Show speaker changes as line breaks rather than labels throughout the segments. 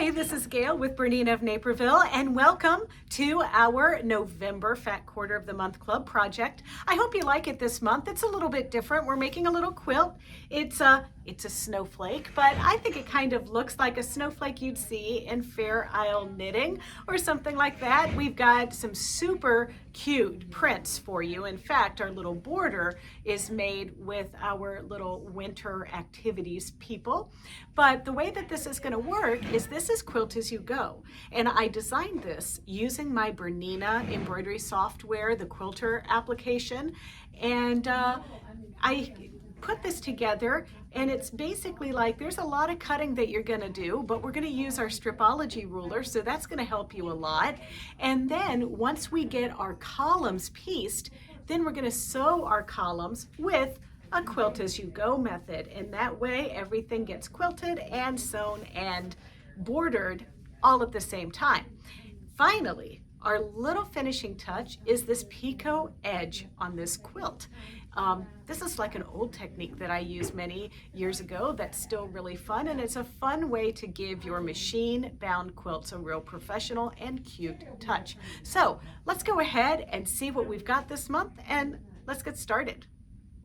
Hi, this is Gayle with BERNINA of Naperville, and welcome to our November Fat Quarter of the Month Club project. I hope you like it this month. It's a little bit different. We're making a little quilt. It's a snowflake, but I think it kind of looks like a snowflake you'd see in Fair Isle Knitting or something like that. We've got some super cute prints for you. In fact, our little border is made with our little winter activities people. But the way that this is going to work is this is Quilt as you go. And I designed this using my BERNINA embroidery software, the Quilter application. And I put this together, and it's basically like there's a lot of cutting that you're going to do, but we're going to use our stripology ruler, so that's going to help you a lot. And then once we get our columns pieced, then we're going to sew our columns with a quilt as you go method, and that way everything gets quilted and sewn and bordered all at the same time. Finally, our little finishing touch is this Picot edge on this quilt. This is like an old technique that I used many years ago that's still really fun, and it's a fun way to give your machine-bound quilts a real professional and cute touch. So let's go ahead and see what we've got this month, and let's get started.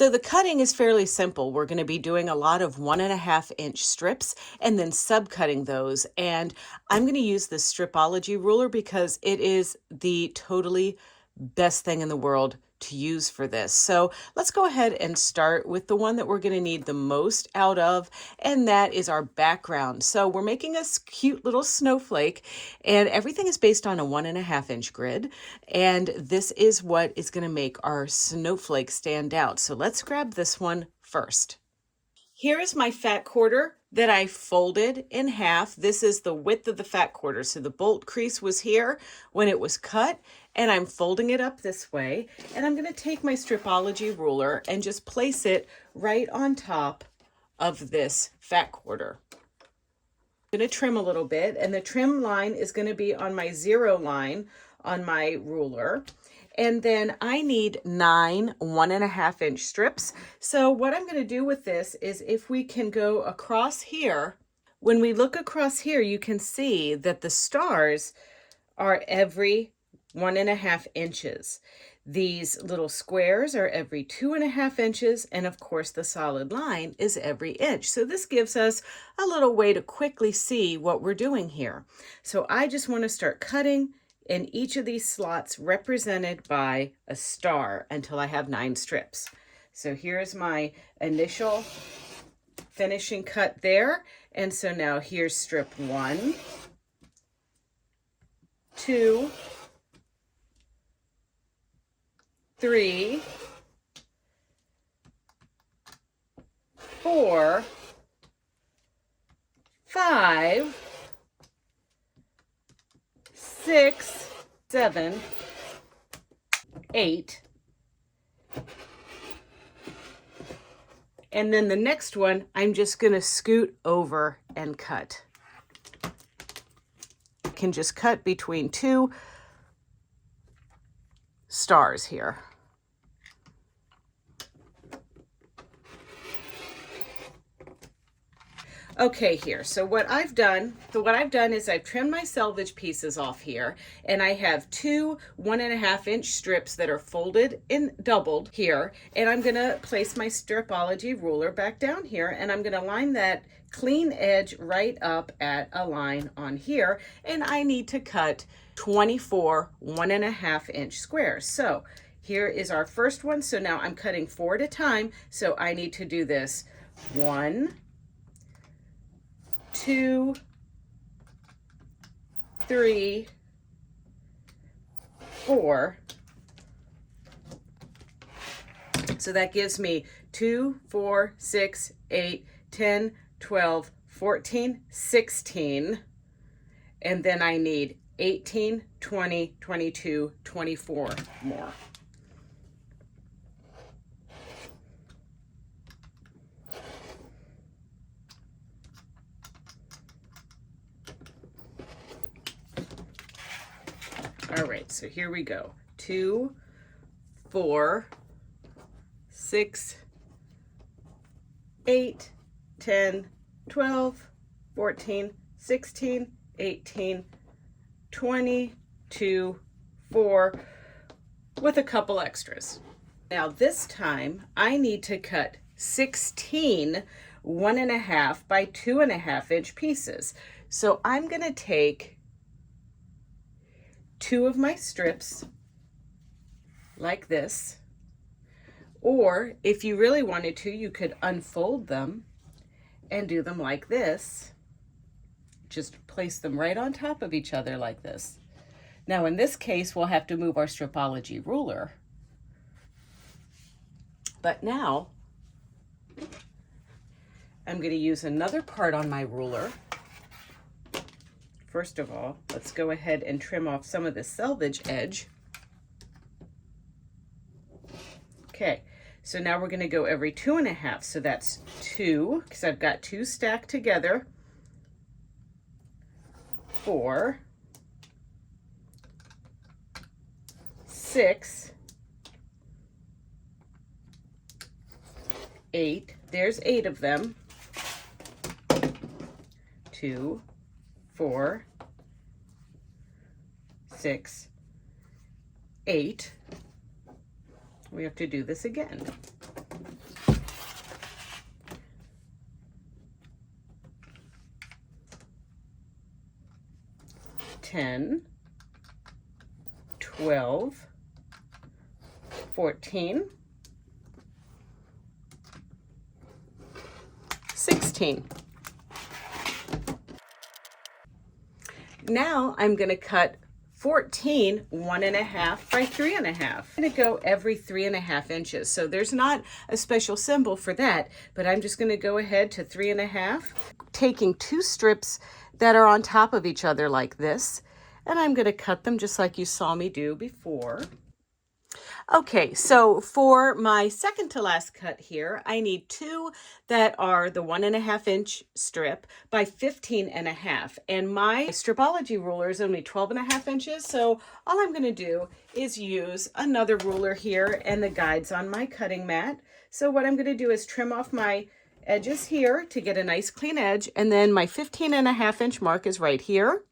So the cutting is fairly simple. We're going to be doing a lot of 1.5 inch strips and then subcutting those. And I'm going to use the stripology ruler because it is the totally best thing in the world to use for this. So let's go ahead and start with the one that we're going to need the most out of, and that is our background. So we're making a cute little snowflake, and everything is based on a 1.5 inch grid, and this is what is going to make our snowflake stand out. So let's grab this one first. Here is my fat quarter that I folded in half. This is the width of the fat quarter. So the bolt crease was here when it was cut, and I'm folding it up this way. And I'm going to take my stripology ruler and just place it right on top of this fat quarter. I'm going to trim a little bit, and the trim line is going to be on my 0 line on my ruler. And then I need 9 1.5 inch strips. So what I'm going to do with this is, if we can go across here, when we look across here, you can see that the stars are every 1.5 inches. These little squares are every 2.5 inches, and of course the solid line is every inch. So this gives us a little way to quickly see what we're doing here. So I just want to start cutting in each of these slots represented by a star until I have 9 strips. So here's my initial finishing cut there. And so now here's strip 1, 2, 3, 4, 5, 6, 7, 8, and then the next one I'm just going to scoot over and cut. I can just cut between 2 stars here. Okay, here, so what I've done is I've trimmed my selvage pieces off here, and I have 2 1.5 inch strips that are folded and doubled here, and I'm gonna place my stripology ruler back down here, and I'm gonna line that clean edge right up at a line on here, and I need to cut 24 1.5 inch squares. So here is our first one. So now I'm cutting 4 at a time, so I need to do this 1, 2, 3, 4. So that gives me 2, 4, 6, 8, 10, 12, 14, 16. And then I need 18, 20, 22, 24 more. All right, so here we go. 2, 4, 6, 8, 10, 12, 14, 16, 18, 22, 4, with a couple extras. Now this time I need to cut 16 1.5 by 2.5 inch pieces. So I'm going to take 2 of my strips like this, or if you really wanted to, you could unfold them and do them like this. Just place them right on top of each other like this. Now in this case, we'll have to move our stripology ruler. But now I'm going to use another part on my ruler. First of all, let's go ahead and trim off some of the selvage edge. Okay, so now we're going to go every 2.5. So that's 2, because I've got 2 stacked together. 4, 6, 8. There's 8 of them. 2, 4, 6, 8. We have to do this again. 10, 12, 14, 16. Now I'm going to cut 14 1.5 by 3.5. I'm going to go every 3.5 inches. So there's not a special symbol for that, but I'm just going to go ahead to 3.5, taking 2 strips that are on top of each other like this, and I'm going to cut them just like you saw me do before. Okay, so for my second to last cut here, I need 2 that are the 1.5 inch strip by 15.5. And my stripology ruler is only 12.5 inches. So all I'm going to do is use another ruler here and the guides on my cutting mat. So what I'm going to do is trim off my edges here to get a nice clean edge. And then my 15.5 inch mark is right here.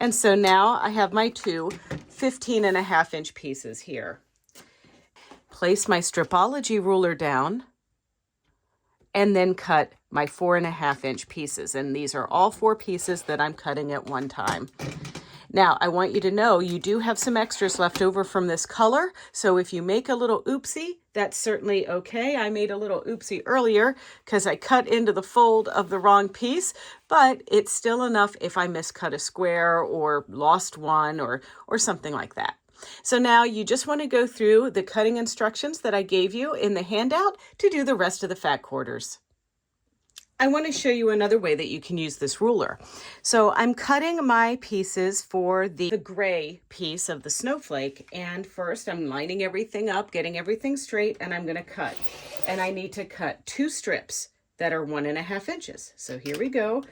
And so now I have my 2 15.5 inch pieces here. Place my stripology ruler down and then cut my 4.5 inch pieces. And these are all 4 pieces that I'm cutting at one time. Now, I want you to know you do have some extras left over from this color. So if you make a little oopsie, that's certainly okay. I made a little oopsie earlier because I cut into the fold of the wrong piece, but it's still enough if I miscut a square or lost one or something like that. So now you just want to go through the cutting instructions that I gave you in the handout to do the rest of the fat quarters. I want to show you another way that you can use this ruler. So I'm cutting my pieces for the gray piece of the snowflake. And first I'm lining everything up, getting everything straight, and I'm going to cut. And I need to cut 2 strips that are 1.5 inches. So here we go,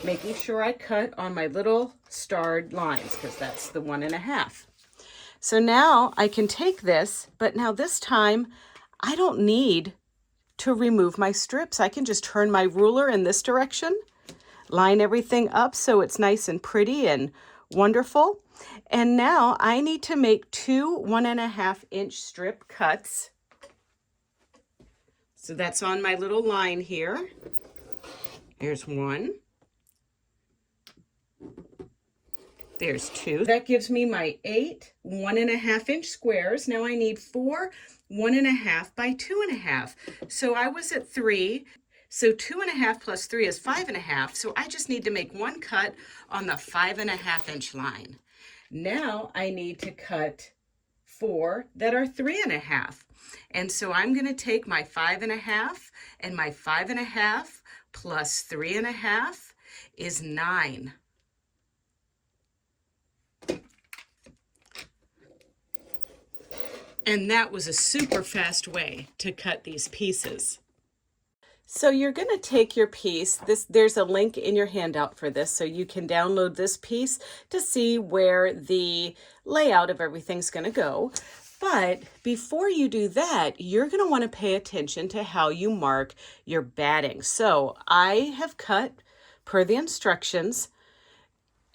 making sure I cut on my little starred lines because that's the 1.5. So now I can take this, but now this time I don't need to remove my strips. I can just turn my ruler in this direction, line everything up so it's nice and pretty and wonderful. And now I need to make 2 1.5 inch strip cuts. So that's on my little line here. There's 1. There's 2. That gives me my 8 1.5 inch squares. Now I need 4 1.5 by 2.5. So I was at 3. So 2.5 plus 3 is 5.5. So I just need to make 1 cut on the 5.5 inch line. Now I need to cut 4 that are 3.5. And so I'm going to take my 5.5, and my 5.5 plus 3.5 is 9. And that was a super fast way to cut these pieces. So you're going to take your piece, there's a link in your handout for this, so you can download this piece to see where the layout of everything's going to go. But before you do that, you're going to want to pay attention to how you mark your batting. So I have cut, per the instructions,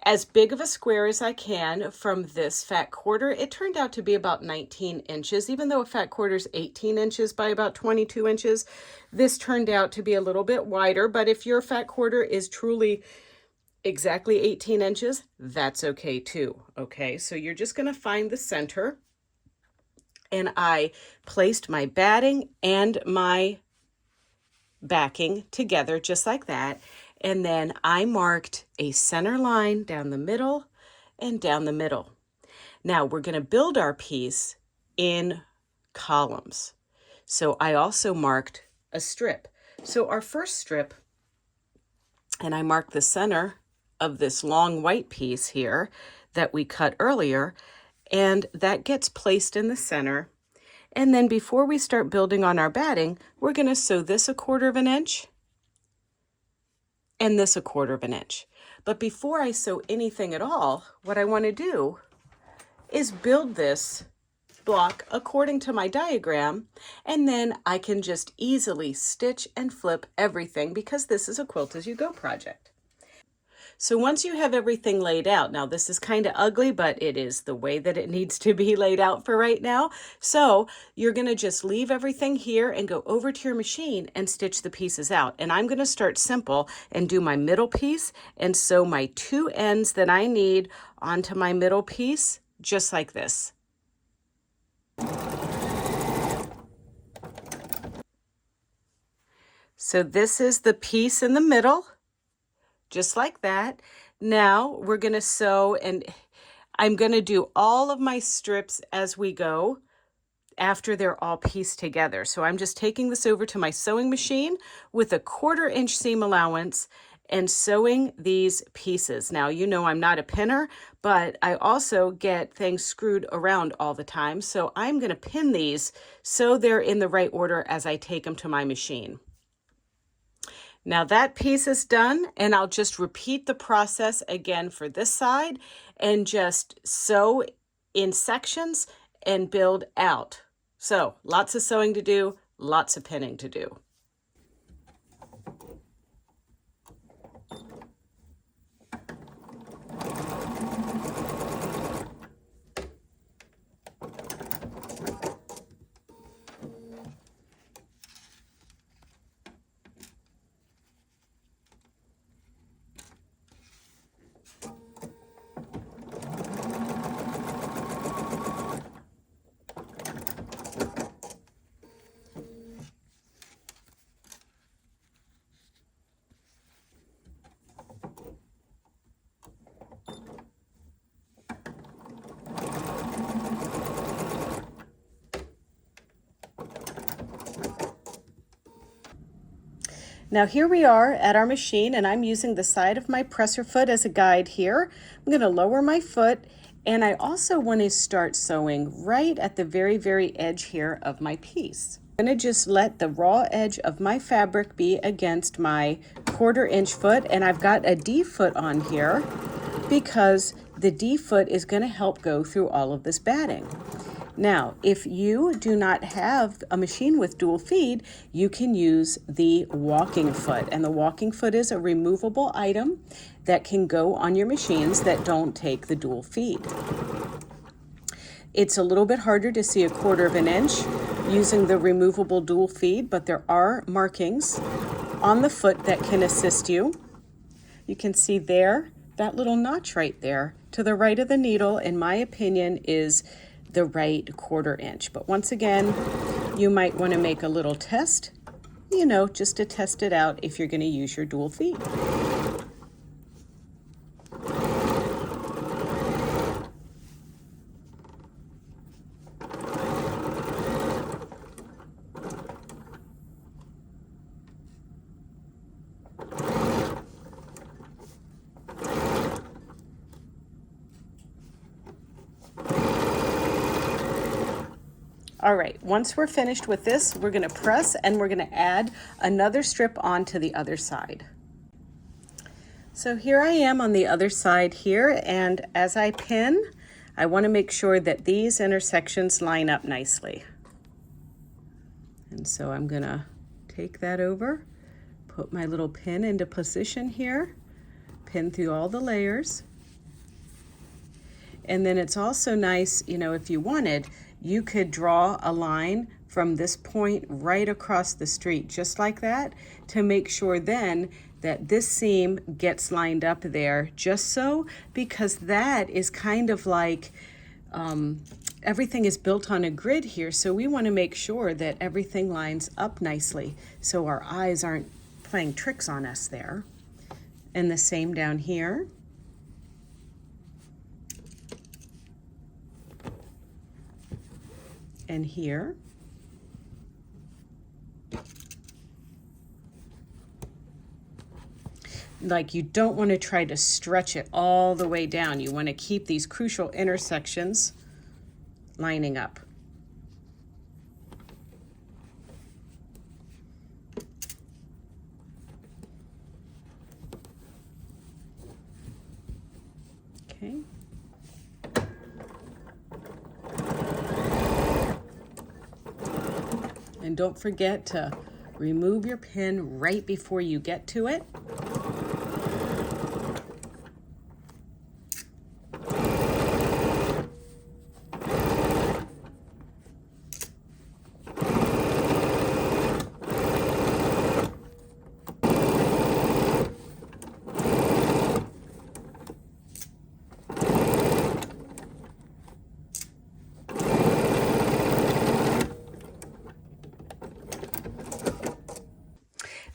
as big of a square as I can from this fat quarter. It turned out to be about 19 inches, even though a fat quarter is 18 inches by about 22 inches. This turned out to be a little bit wider, but if your fat quarter is truly exactly 18 inches, that's okay too. Okay, so you're just going to find the center, and I placed my batting and my backing together just like that. And then I marked a center line down the middle and down the middle. Now we're going to build our piece in columns. So I also marked a strip. So our first strip, and I marked the center of this long white piece here that we cut earlier, and that gets placed in the center. And then before we start building on our batting, we're going to sew this 1/4 inch and this 1/4 inch. But before I sew anything at all, what I want to do is build this block according to my diagram, and then I can just easily stitch and flip everything because this is a Quilt As You Go project. So once you have everything laid out, now this is kind of ugly, but it is the way that it needs to be laid out for right now. So you're going to just leave everything here and go over to your machine and stitch the pieces out. And I'm going to start simple and do my middle piece and sew my 2 ends that I need onto my middle piece, just like this. So this is the piece in the middle, just like that. Now we're going to sew, and I'm going to do all of my strips as we go after they're all pieced together. So I'm just taking this over to my sewing machine with a 1/4 inch seam allowance and sewing these pieces. Now, you know I'm not a pinner, but I also get things screwed around all the time. So I'm going to pin these so they're in the right order as I take them to my machine. Now that piece is done, and I'll just repeat the process again for this side and just sew in sections and build out. So lots of sewing to do, lots of pinning to do. Now here we are at our machine, and I'm using the side of my presser foot as a guide here. I'm going to lower my foot, and I also want to start sewing right at the very, very edge here of my piece. I'm going to just let the raw edge of my fabric be against my 1/4 inch foot, and I've got a D foot on here because the D foot is going to help go through all of this batting. Now, if you do not have a machine with dual feed, you can use the walking foot. And the walking foot is a removable item that can go on your machines that don't take the dual feed. It's a little bit harder to see a 1/4 inch using the removable dual feed, but there are markings on the foot that can assist you. You can see there, that little notch right there to the right of the needle, in my opinion, is the right 1/4 inch. But once again, you might want to make a little test, you know, just to test it out if you're going to use your dual feed. All right, once we're finished with this, we're going to press and we're going to add another strip onto the other side. So here I am on the other side here, and as I pin, I want to make sure that these intersections line up nicely. And so I'm going to take that over, put my little pin into position here, pin through all the layers, And then it's also nice, you know, if you wanted, you could draw a line from this point right across the street, just like that, to make sure then that this seam gets lined up there just so, because that is kind of like, everything is built on a grid here, so we want to make sure that everything lines up nicely so our eyes aren't playing tricks on us there. And the same down here. And here. Like, you don't want to try to stretch it all the way down. You want to keep these crucial intersections lining up. Okay. And don't forget to remove your pin right before you get to it.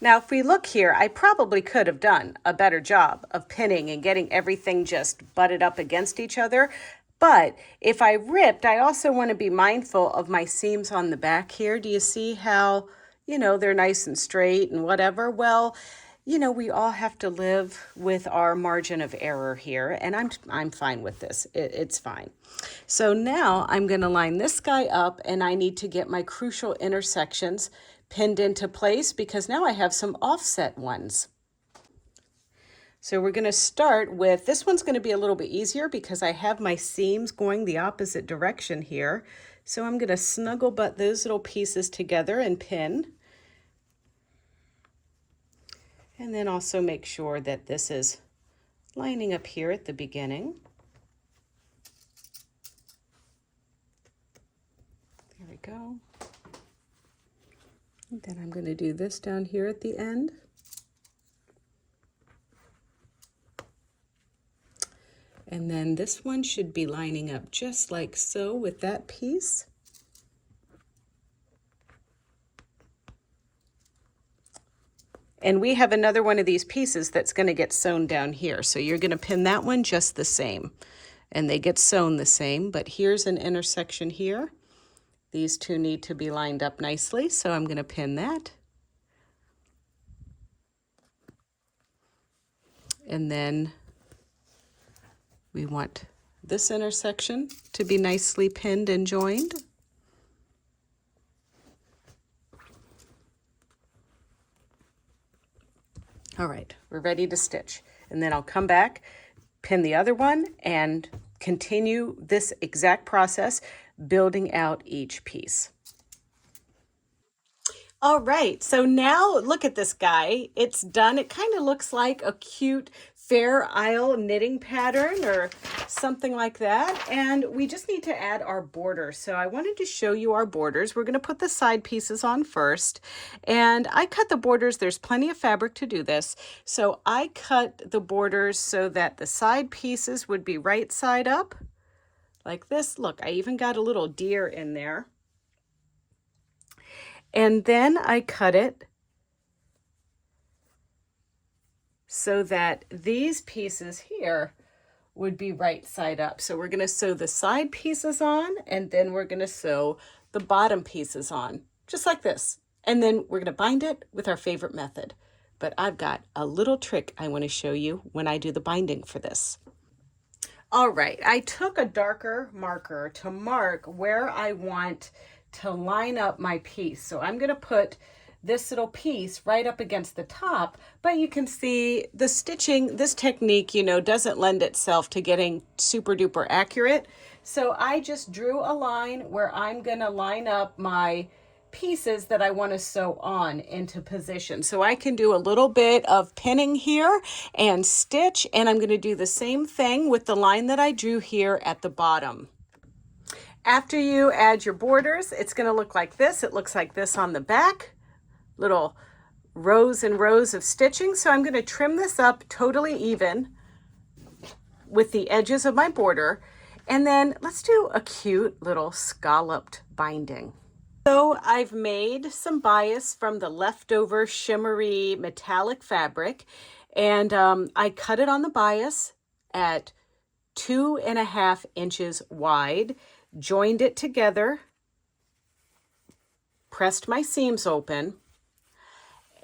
Now, if we look here, I probably could have done a better job of pinning and getting everything just butted up against each other. But if I ripped, I also want to be mindful of my seams on the back here. Do you see how, you know, they're nice and straight and whatever? Well, you know, we all have to live with our margin of error here, and I'm fine with this. It's fine. So now I'm going to line this guy up, and I need to get my crucial intersections pinned into place because now I have some offset ones. So we're going to start with, this one's going to be a little bit easier because I have my seams going the opposite direction here. So I'm going to snuggle butt those little pieces together and pin. And then also make sure that this is lining up here at the beginning. There we go. And then I'm going to do this down here at the end. And then this one should be lining up just like so with that piece. And we have another one of these pieces that's going to get sewn down here. So you're going to pin that one just the same. And they get sewn the same, but here's an intersection here. These two need to be lined up nicely, so I'm going to pin that. And then we want this intersection to be nicely pinned and joined. All right, we're ready to stitch. And then I'll come back, pin the other one, and continue this exact process, building out each piece. All right, so now look at this guy. It's done. It kind of looks like a cute Fair Isle knitting pattern or something like that. And we just need to add our borders. So I wanted to show you our borders. We're going to put the side pieces on first. And I cut the borders. There's plenty of fabric to do this. So I cut the borders so that the side pieces would be right side up like this. Look, I even got a little deer in there. And then I cut it so that these pieces here would be right side up. So we're going to sew the side pieces on, and then we're going to sew the bottom pieces on, just like this. And then we're going to bind it with our favorite method. But I've got a little trick I want to show you when I do the binding for this. All right, I took a darker marker to mark where I want to line up my piece. So I'm going to put this little piece right up against the top, but you can see the stitching, this technique, you know, doesn't lend itself to getting super duper accurate. So I just drew a line where I'm going to line up my pieces that I want to sew on into position. So I can do a little bit of pinning here and stitch, and I'm going to do the same thing with the line that I drew here at the bottom. After you add your borders, it's going to look like this. It looks like this on the back, little rows and rows of stitching. So I'm going to trim this up totally even with the edges of my border. And then let's do a cute little scalloped binding. So I've made some bias from the leftover shimmery metallic fabric, and I cut it on the bias at 2.5 inches wide, joined it together, pressed my seams open,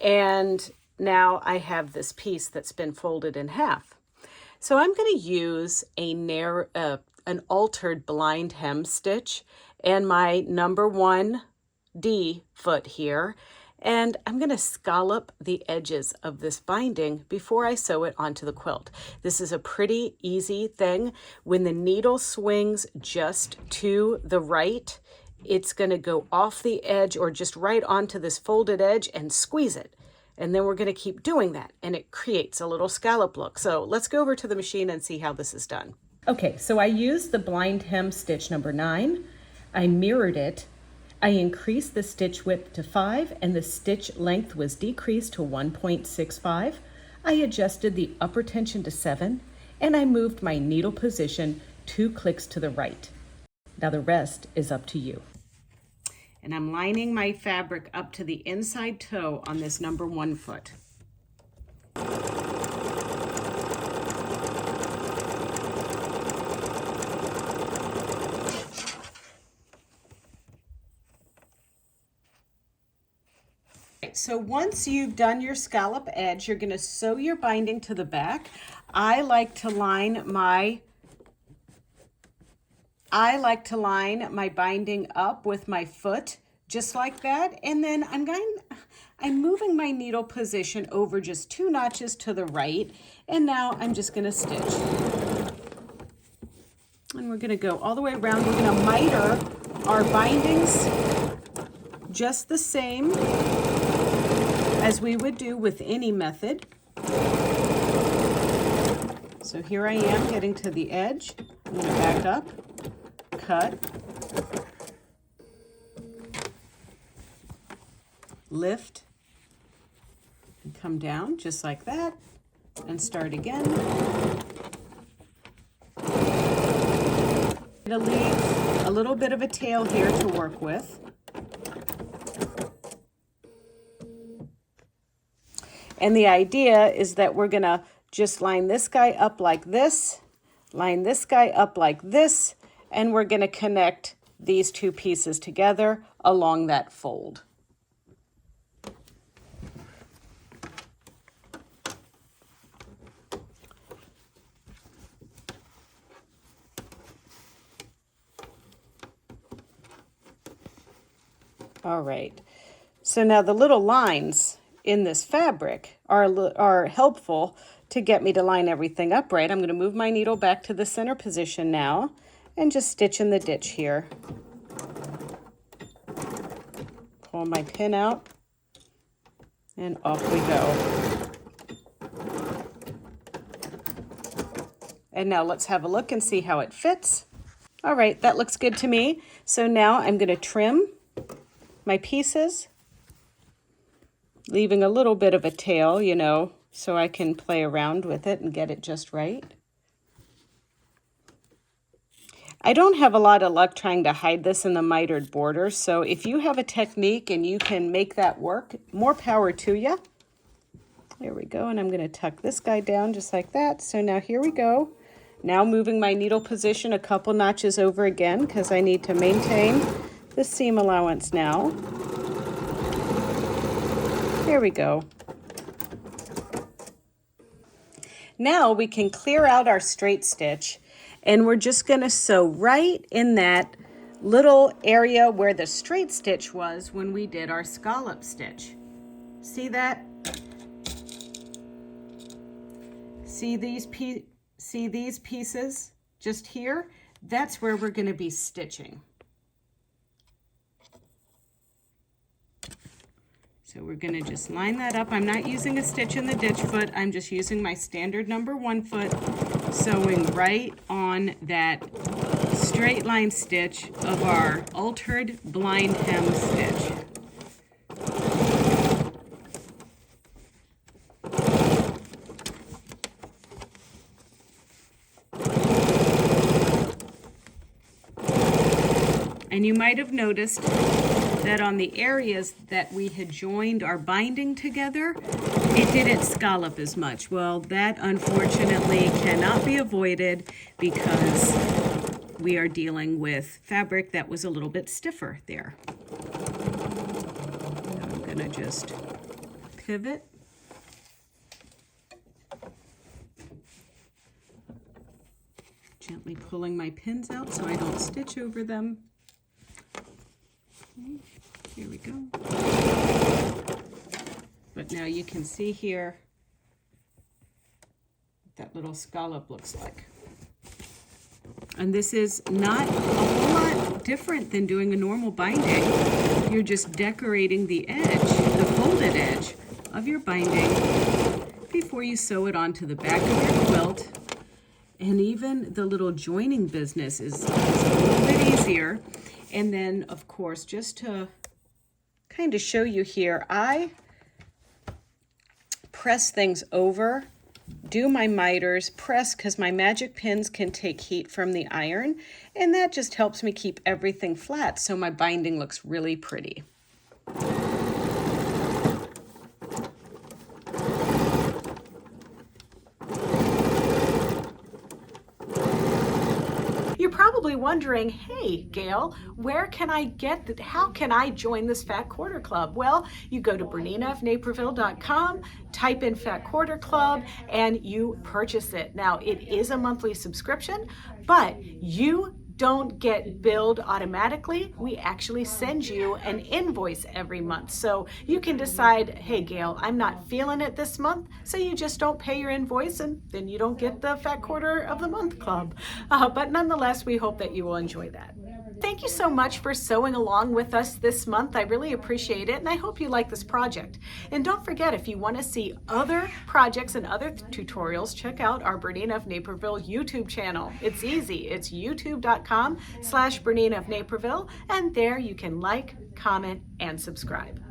and now I have this piece that's been folded in half. So I'm going to use an altered blind hem stitch and my number 1D foot here, and I'm going to scallop the edges of this binding before I sew it onto the quilt. This is a pretty easy thing. When the needle swings just to the right, it's going to go off the edge or just right onto this folded edge and squeeze it. And then we're going to keep doing that, and it creates a little scallop look. So let's go over to the machine and see how this is done. Okay, so I used the blind hem stitch number 9. I mirrored it. I increased the stitch width to 5, and the stitch length was decreased to 1.65. I adjusted the upper tension to 7, and I moved my needle position 2 clicks to the right. Now the rest is up to you. And I'm lining my fabric up to the inside toe on this number 1 foot. So once you've done your scallop edge, you're going to sew your binding to the back. I like to line my binding up with my foot, just like that. And then I'm moving my needle position over just 2 notches to the right. And now I'm just going to stitch. And we're going to go all the way around. We're going to miter our bindings just the same as we would do with any method. So here I am getting to the edge. I'm going to back up, cut, lift, and come down just like that, and start again. It'll leave a little bit of a tail here to work with. And the idea is that we're going to just line this guy up like this, line this guy up like this, and we're going to connect these 2 pieces together along that fold. All right, so now the little lines in this fabric are helpful to get me to line everything up right. I'm going to move my needle back to the center position now and just stitch in the ditch here. Pull my pin out and off we go. And now let's have a look and see how it fits. All right, that looks good to me. So now I'm going to trim my pieces, leaving a little bit of a tail, you know, so I can play around with it and get it just right. I don't have a lot of luck trying to hide this in the mitered border, so if you have a technique and you can make that work, more power to you. There we go, and I'm going to tuck this guy down just like that. So now here we go. Now moving my needle position a couple notches over again because I need to maintain the seam allowance now. There we go. Now we can clear out our straight stitch, and we're just going to sew right in that little area where the straight stitch was when we did our scallop stitch. See that? See these pieces just here? That's where we're going to be stitching. So we're going to just line that up. I'm not using a stitch in the ditch foot. I'm just using my standard number 1 foot, sewing right on that straight line stitch of our altered blind hem stitch. And you might have noticed that on the areas that we had joined our binding together, it didn't scallop as much. Well, that unfortunately cannot be avoided because we are dealing with fabric that was a little bit stiffer there. So I'm gonna just pivot. Gently pulling my pins out so I don't stitch over them. Here we go. But now you can see here what that little scallop looks like. And this is not a whole lot different than doing a normal binding. You're just decorating the edge, the folded edge of your binding before you sew it onto the back of your quilt. And even the little joining business is a little bit easier. And then, of course, just to kind of show you here, I press things over, do my miters, press, because my magic pins can take heat from the iron, and that just helps me keep everything flat so my binding looks really pretty.
You're probably wondering, hey, Gayle, how can I join this Fat Quarter Club? Well, you go to BERNINAofNaperville.com, type in Fat Quarter Club, and you purchase it. Now, it is a monthly subscription, but you don't get billed automatically. We actually send you an invoice every month. So you can decide, hey, Gayle, I'm not feeling it this month. So you just don't pay your invoice and then you don't get the Fat Quarter of the Month Club. But nonetheless, we hope that you will enjoy that. Thank you so much for sewing along with us this month. I really appreciate it, and I hope you like this project. And don't forget, if you want to see other projects and other tutorials, check out our Bernina of Naperville YouTube channel. It's easy. It's youtube.com/Bernina of Naperville, and there you can like, comment, and subscribe.